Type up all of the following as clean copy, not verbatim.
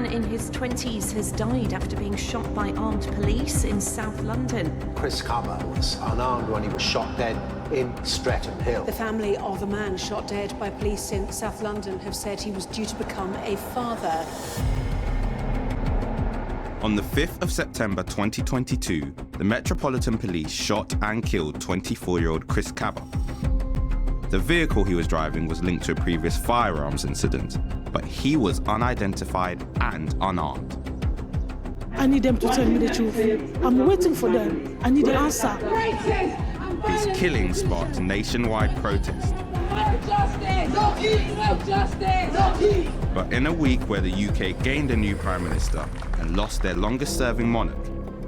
man in his 20s has died after being shot by armed police in South London. Chris Kaba was unarmed when he was shot dead in Streatham Hill. The family of a man shot dead by police in South London have said he was due to become a father. On the 5th of September 2022, the Metropolitan Police shot and killed 24-year-old Chris Kaba. The vehicle he was driving was linked to a previous firearms incident, but he was unidentified and unarmed. I need them to tell me the truth. I'm waiting for them. I need the answer. His killing sparked nationwide protest. But in a week where the UK gained a new Prime Minister and lost their longest-serving monarch,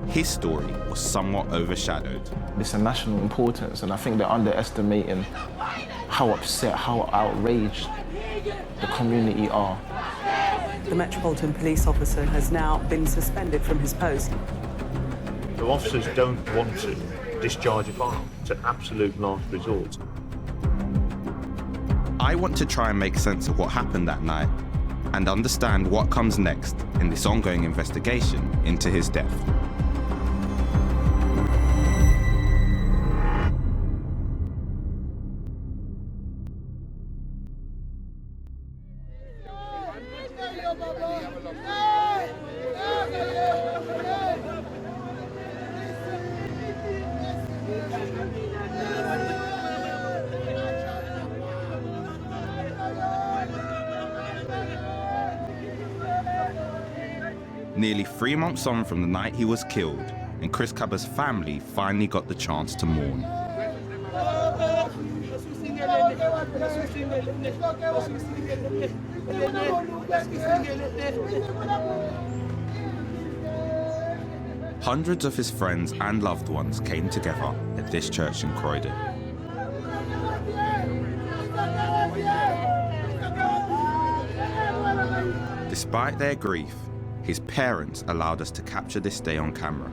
his story was somewhat overshadowed. It's a national importance, and I think they're underestimating how upset, how outraged the community are. The Metropolitan Police officer has now been suspended from his post. The officers don't want to discharge a firearm. It's an absolute last resort. I want to try and make sense of what happened that night and understand what comes next in this ongoing investigation into his death. Nearly 3 months on from the night he was killed, and Chris Kaba's family finally got the chance to mourn. Hundreds of his friends and loved ones came together at this church in Croydon. Despite their grief, his parents allowed us to capture this day on camera.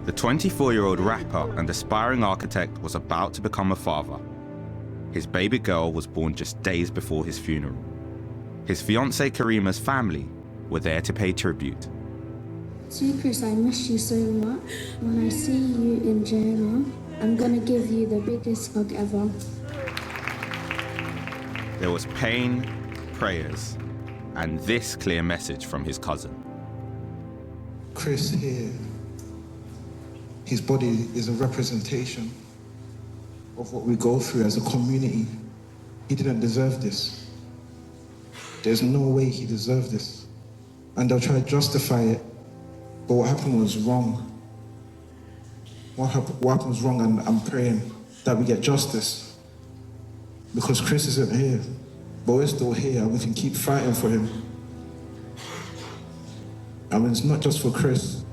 The 24-year-old rapper and aspiring architect was about to become a father. His baby girl was born just days before his funeral. His fiancée Karima's family were there to pay tribute. To Chris, I miss you so much. When I see you in jail, I'm gonna give you the biggest hug ever. There was pain, prayers, and this clear message from his cousin. Chris here, his body is a representation of what we go through as a community. He didn't deserve this. There's no way he deserved this. And they'll try to justify it, but what happened was wrong. What happened was wrong, and I'm praying that we get justice. Because Chris isn't here, but we're still here, and we can keep fighting for him. I mean, it's not just for Chris.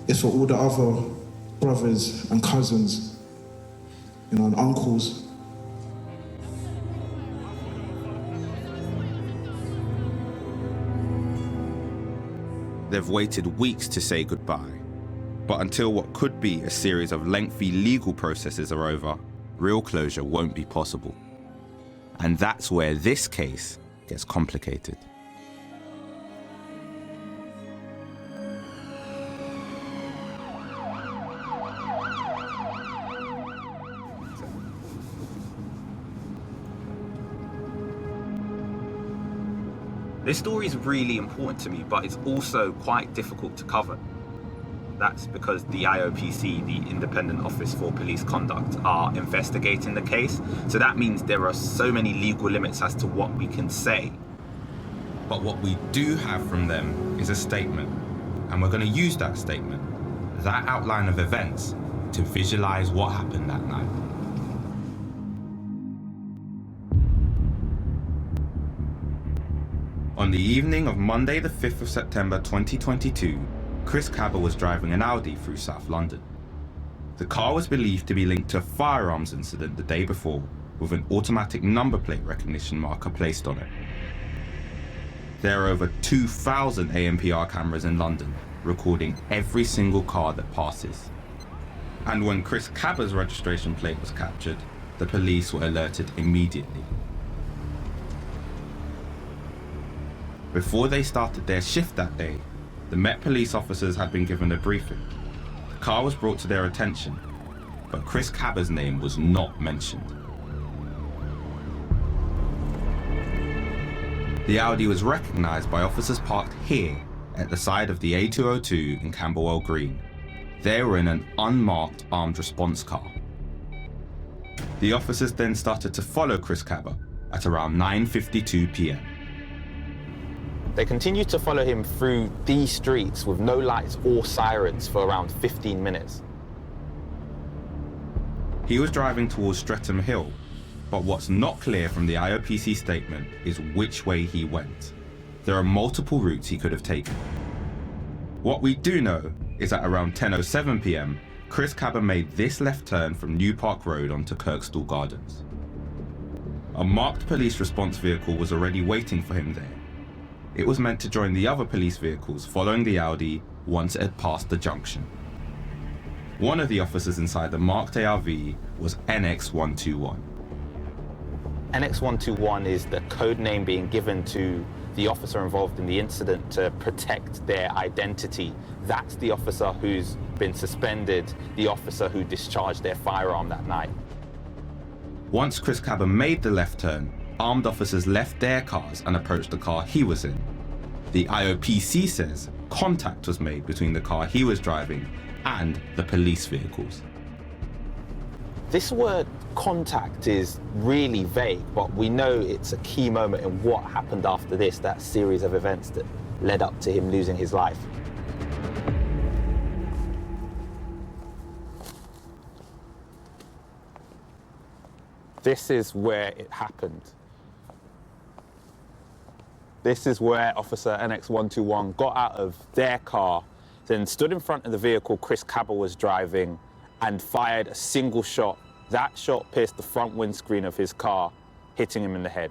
It's for all the other brothers and cousins, and uncles. They've waited weeks to say goodbye. But until what could be a series of lengthy legal processes are over, real closure won't be possible. And that's where this case gets complicated. This story is really important to me, but it's also quite difficult to cover. That's because the IOPC, the Independent Office for Police Conduct, are investigating the case. So that means there are so many legal limits as to what we can say. But what we do have from them is a statement. And we're going to use that statement, that outline of events, to visualize what happened that night. On the evening of Monday the 5th of September 2022, Chris Kaba was driving an Audi through South London. The car was believed to be linked to a firearms incident the day before, with an automatic number plate recognition marker placed on it. There are over 2,000 ANPR cameras in London, recording every single car that passes. And when Chris Kaba's registration plate was captured, the police were alerted immediately. Before they started their shift that day, the Met police officers had been given a briefing. The car was brought to their attention, but Chris Kaba's name was not mentioned. The Audi was recognised by officers parked here at the side of the A202 in Camberwell Green. They were in an unmarked armed response car. The officers then started to follow Chris Kaba at around 9:52 p.m. They continued to follow him through these streets with no lights or sirens for around 15 minutes. He was driving towards Streatham Hill, but what's not clear from the IOPC statement is which way he went. There are multiple routes he could have taken. What we do know is that around 10:07 p.m, Chris Kaba made this left turn from New Park Road onto Kirkstall Gardens. A marked police response vehicle was already waiting for him there. It was meant to join the other police vehicles following the Audi once it had passed the junction. One of the officers inside the marked ARV was NX121. NX121 is the code name being given to the officer involved in the incident to protect their identity. That's the officer who's been suspended, the officer who discharged their firearm that night. Once Chris Kaba made the left turn, armed officers left their cars and approached the car he was in. The IOPC says contact was made between the car he was driving and the police vehicles. This word contact is really vague, but we know it's a key moment in what happened after this, that series of events that led up to him losing his life. This is where it happened. This is where Officer NX121 got out of their car, then stood in front of the vehicle Chris Kaba was driving and fired a single shot. That shot pierced the front windscreen of his car, hitting him in the head.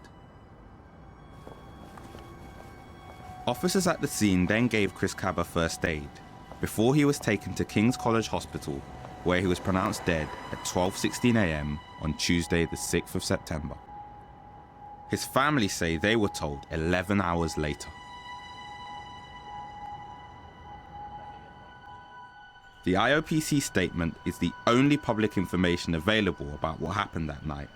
Officers at the scene then gave Chris Kaba first aid before he was taken to King's College Hospital, where he was pronounced dead at 12:16 a.m. on Tuesday the 6th of September. His family say they were told 11 hours later. The IOPC statement is the only public information available about what happened that night.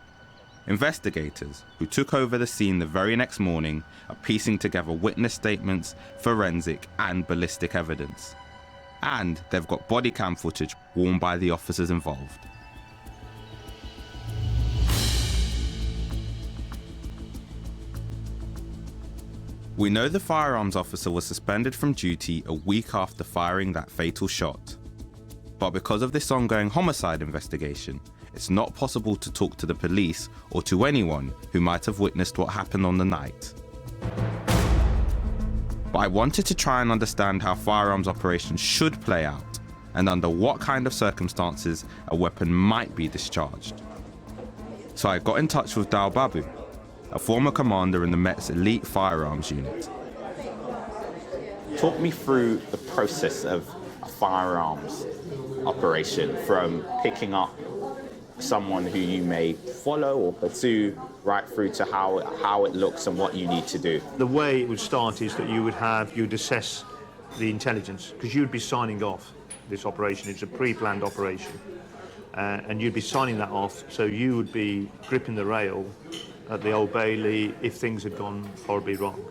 Investigators, who took over the scene the very next morning, are piecing together witness statements, forensic and ballistic evidence. And they've got body cam footage worn by the officers involved. We know the firearms officer was suspended from duty a week after firing that fatal shot. But because of this ongoing homicide investigation, it's not possible to talk to the police or to anyone who might have witnessed what happened on the night. But I wanted to try and understand how firearms operations should play out and under what kind of circumstances a weapon might be discharged. So I got in touch with Dal Babu, a former commander in the Met's elite firearms unit. Talk me through the process of a firearms operation, from picking up someone who you may follow or pursue right through to how it looks and what you need to do. The way it would start is that you'd assess the intelligence, because you'd be signing off this operation. It's a pre-planned operation, and you'd be signing that off, so you would be gripping the rail at the Old Bailey if things had gone horribly wrong.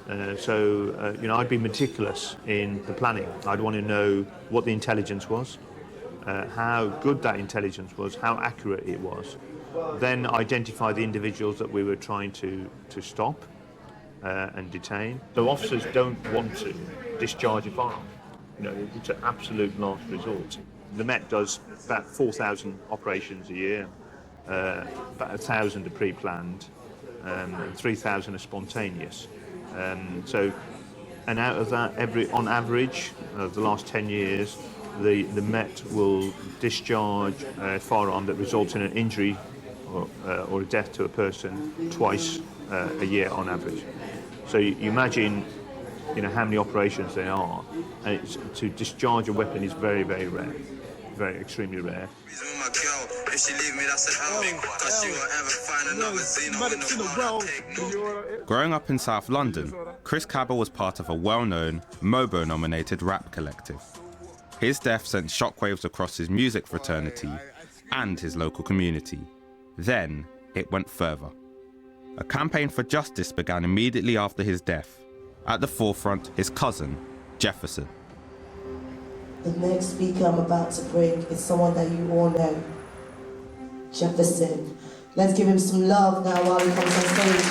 I'd be meticulous in the planning. I'd want to know what the intelligence was, how good that intelligence was, how accurate it was. Then identify the individuals that we were trying to stop and detain. So officers don't want to discharge a firearm. It's an absolute last resort. The Met does about 4,000 operations a year. About 1,000 are pre-planned, and 3,000 are spontaneous. And out of that, on average, the last 10 years, the Met will discharge a firearm that results in an injury or a death to a person twice a year on average. So you imagine, how many operations there are, and to discharge a weapon is very, very rare. very extremely rare. Growing up in South London, Chris Kaba was part of a well-known, Mobo-nominated rap collective. His death sent shockwaves across his music fraternity and his local community. Then, it went further. A campaign for justice began immediately after his death. At the forefront, his cousin, Jefferson. The next speaker I'm about to bring is someone that you all know, Jefferson. Let's give him some love now while he comes on stage.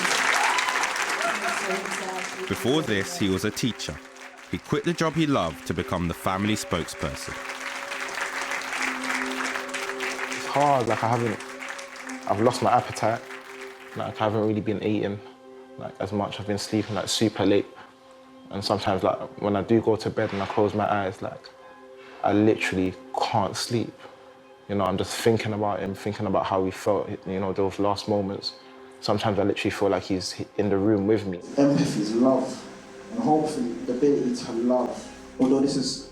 Before this, he was a teacher. He quit the job he loved to become the family spokesperson. It's hard, like I've lost my appetite. Like I haven't really been eating like as much. I've been sleeping like super late. And sometimes like when I do go to bed and I close my eyes, like I literally can't sleep. You know, I'm just thinking about him, thinking about how we felt, you know, those last moments. Sometimes I literally feel like he's in the room with me. Empathy is love, and hopefully the ability to love. Although this is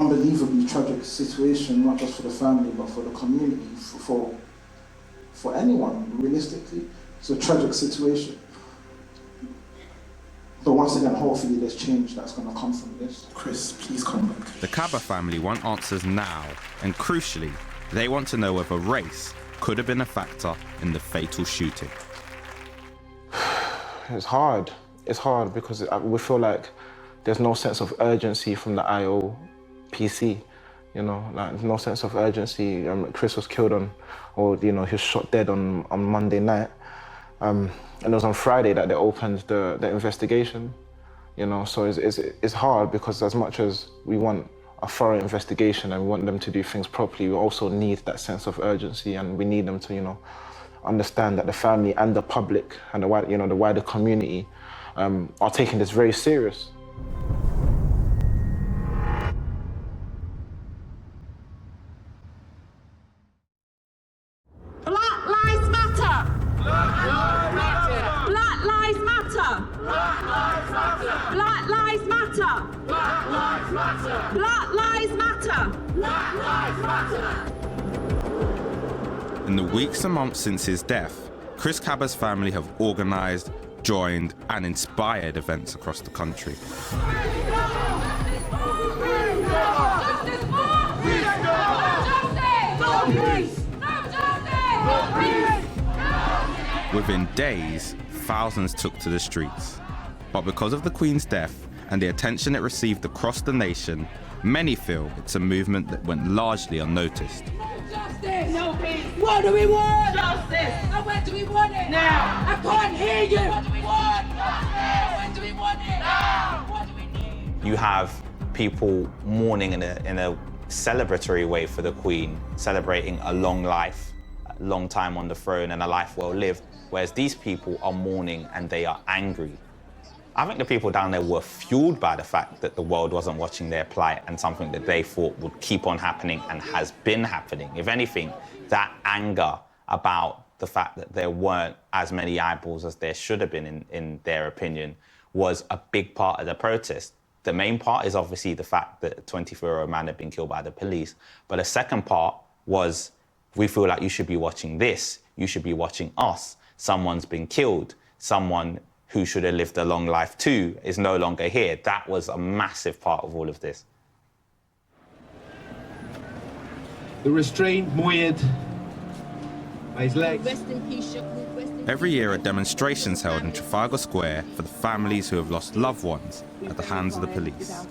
an unbelievably tragic situation, not just for the family, but for the community, for anyone, realistically. It's a tragic situation. But once again, hopefully there's change that's going to come from this. Chris, please come back. The Kaba family want answers now, and crucially, they want to know whether race could have been a factor in the fatal shooting. It's hard. It's hard because we feel like there's no sense of urgency from the IOPC. You know, like there's no sense of urgency. Chris was killed he was shot dead on Monday night. And it was on Friday that they opened the investigation. You know, so it's hard because as much as we want a thorough investigation and we want them to do things properly, we also need that sense of urgency, and we need them to, you know, understand that the family and the public and the wider community are taking this very serious. Black Lives Matter! Black Lives Matter! Black Lives Matter! Black Lives Matter! Black Lives Matter! Black Lives Matter! Black Lives Matter! Black Lives Matter! In the weeks and months since his death, Chris Kaba's family have organised, joined and inspired events across the country. Within days, thousands took to the streets. But because of the Queen's death and the attention it received across the nation, many feel it's a movement that went largely unnoticed. Justice! No peace! What do we want? Justice! And when do we want it? Now! I can't hear you! What do we want? Justice! When do we want it? Now! What do we need? You have people mourning in a celebratory way for the Queen, celebrating a long life, a long time on the throne and a life well lived, whereas these people are mourning and they are angry. I think the people down there were fueled by the fact that the world wasn't watching their plight and something that they thought would keep on happening and has been happening. If anything, that anger about the fact that there weren't as many eyeballs as there should have been, in their opinion, was a big part of the protest. The main part is obviously the fact that a 24-year-old man had been killed by the police. But the second part was, we feel like you should be watching this. You should be watching us. Someone's been killed. Someone who should have lived a long life too is no longer here. That was a massive part of all of this. The restrained Moyed by his legs. Every year, a demonstration is held in Trafalgar Square for the families who have lost loved ones at the hands of the police.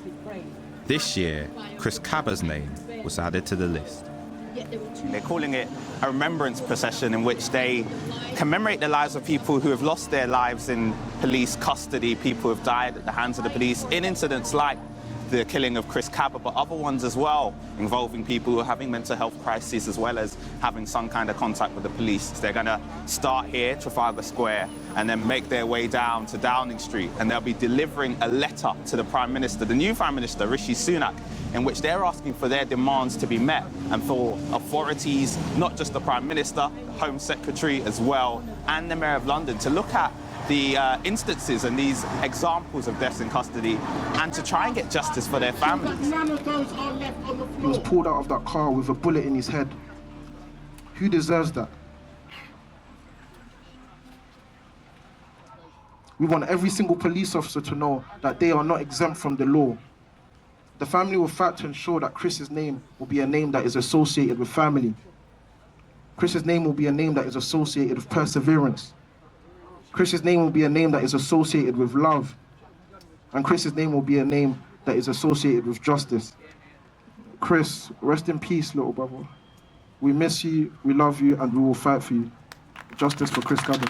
This year, Chris Kaba's name was added to the list. They're calling it a remembrance procession in which they commemorate the lives of people who have lost their lives in police custody, people who have died at the hands of the police in incidents like the killing of Chris Kaba, but other ones as well, involving people who are having mental health crises as well as having some kind of contact with the police. They're going to start here, Trafalgar Square, and then make their way down to Downing Street, and they'll be delivering a letter to the Prime Minister, the new Prime Minister, Rishi Sunak, in which they're asking for their demands to be met and for authorities, not just the Prime Minister, the Home Secretary as well, and the Mayor of London, to look at the instances and these examples of deaths in custody and to try and get justice for their families. None of those are left on the floor. He was pulled out of that car with a bullet in his head. Who deserves that? We want every single police officer to know that they are not exempt from the law. The family will fight to ensure that Chris's name will be a name that is associated with family. Chris's name will be a name that is associated with perseverance. Chris's name will be a name that is associated with love. And Chris's name will be a name that is associated with justice. Chris, rest in peace, little brother. We miss you, we love you, and we will fight for you. Justice for Chris Kaba.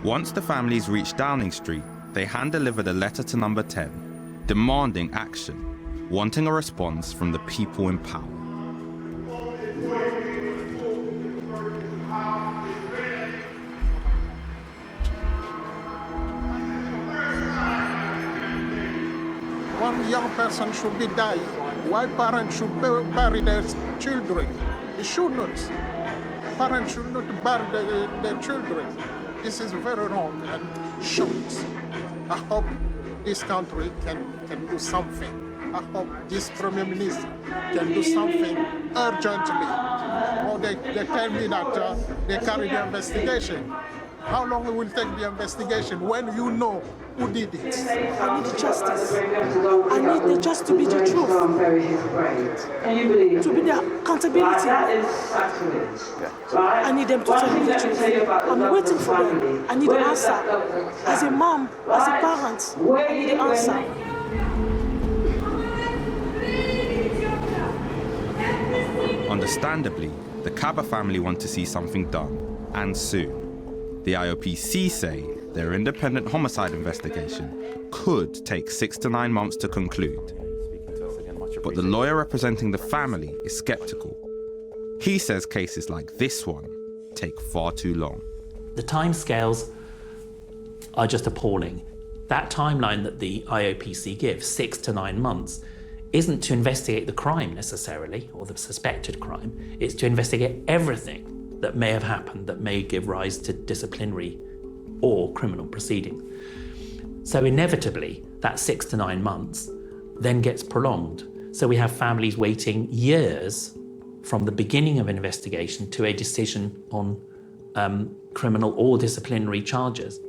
Once the families reached Downing Street, they hand-delivered a letter to number 10, demanding action, wanting a response from the people in power. One young person should be dying. Why parents should bury their children? They should not. Parents should not bury their children. This is very wrong and shocks. I hope this country can do something. I hope this Prime Minister can do something urgently. Or they tell me that they carry the investigation. How long it will take the investigation when you know who did it? I need justice. I need the justice to be the truth. To be the accountability. I need them to tell me the truth. I'm waiting for them. I need an answer. As a mom, as a parent, I need an answer. Understandably, the Kaba family want to see something done, and soon. The IOPC say their independent homicide investigation could take 6 to 9 months to conclude. But the lawyer representing the family is skeptical. He says cases like this one take far too long. The timescales are just appalling. That timeline that the IOPC gives, 6 to 9 months, isn't to investigate the crime necessarily, or the suspected crime. It's to investigate everything that may have happened, that may give rise to disciplinary or criminal proceedings. So inevitably, that 6 to 9 months then gets prolonged. So we have families waiting years from the beginning of an investigation to a decision on criminal or disciplinary charges.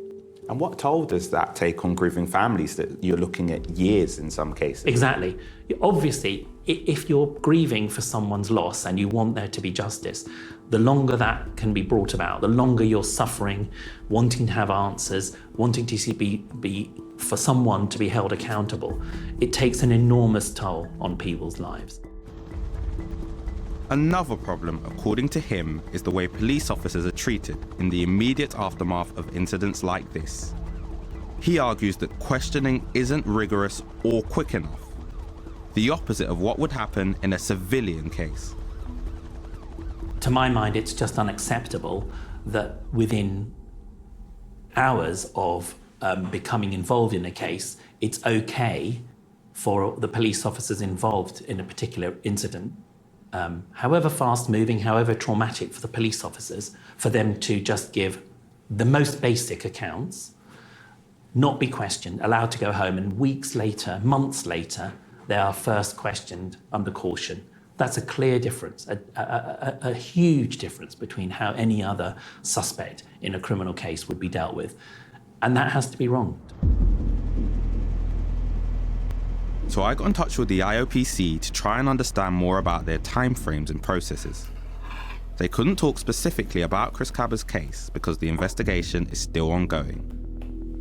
And what toll does that take on grieving families, that you're looking at years in some cases? Exactly. Obviously, if you're grieving for someone's loss and you want there to be justice, the longer that can be brought about, the longer you're suffering, wanting to have answers, wanting to be for someone to be held accountable, it takes an enormous toll on people's lives. Another problem, according to him, is the way police officers are treated in the immediate aftermath of incidents like this. He argues that questioning isn't rigorous or quick enough, the opposite of what would happen in a civilian case. To my mind, it's just unacceptable that within hours of becoming involved in a case, it's okay for the police officers involved in a particular incident, however fast-moving, however traumatic for the police officers, for them to just give the most basic accounts, not be questioned, allowed to go home, and weeks later, months later, they are first questioned under caution. That's a clear difference, a huge difference between how any other suspect in a criminal case would be dealt with. And that has to be wronged. So I got in touch with the IOPC to try and understand more about their timeframes and processes. They couldn't talk specifically about Chris Kaba's case because the investigation is still ongoing.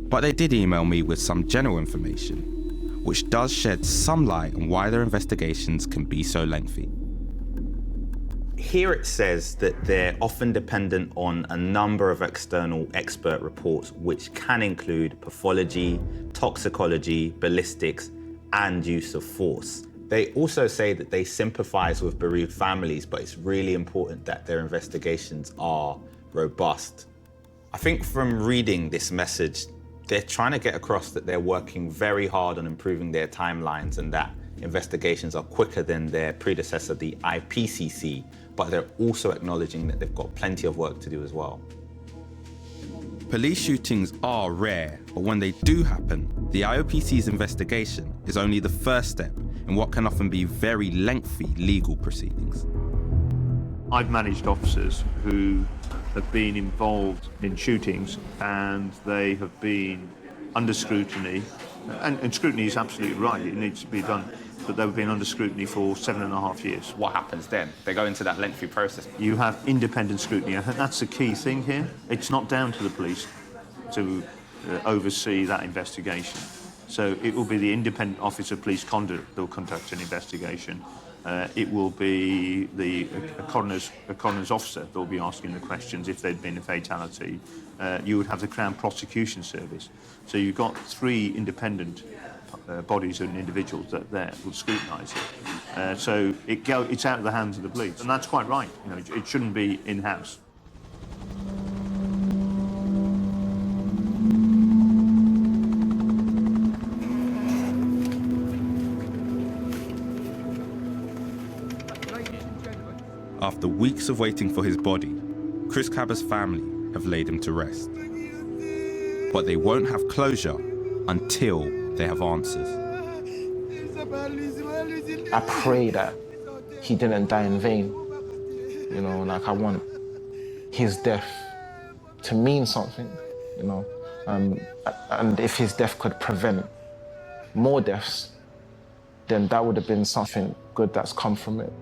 But they did email me with some general information, which does shed some light on why their investigations can be so lengthy. Here it says that they're often dependent on a number of external expert reports, which can include pathology, toxicology, ballistics, and use of force. They also say that they sympathize with bereaved families, but it's really important that their investigations are robust. I think from reading this message, they're trying to get across that they're working very hard on improving their timelines and that investigations are quicker than their predecessor, the IPCC, but they're also acknowledging that they've got plenty of work to do as well. Police shootings are rare, but when they do happen, the IOPC's investigation is only the first step in what can often be very lengthy legal proceedings. I've managed officers who have been involved in shootings and they have been under scrutiny, and scrutiny is absolutely right, it needs to be done, but they've been under scrutiny for 7.5 years. What happens then? They go into that lengthy process. You have independent scrutiny. I think that's the key thing here. It's not down to the police to oversee that investigation. So it will be the independent Office of Police Conduct that will conduct an investigation. It will be a coroner's officer that will be asking the questions if there'd been a fatality. You would have the Crown Prosecution Service. So you've got 3 independent bodies and individuals that there will scrutinise it. So it's out of the hands of the police, and that's quite right. You know, it shouldn't be in-house. After weeks of waiting for his body, Chris Kaba's family have laid him to rest. But they won't have closure until they have answers. I pray that he didn't die in vain. You know, like I want his death to mean something, you know. And if his death could prevent more deaths, then that would have been something good that's come from it.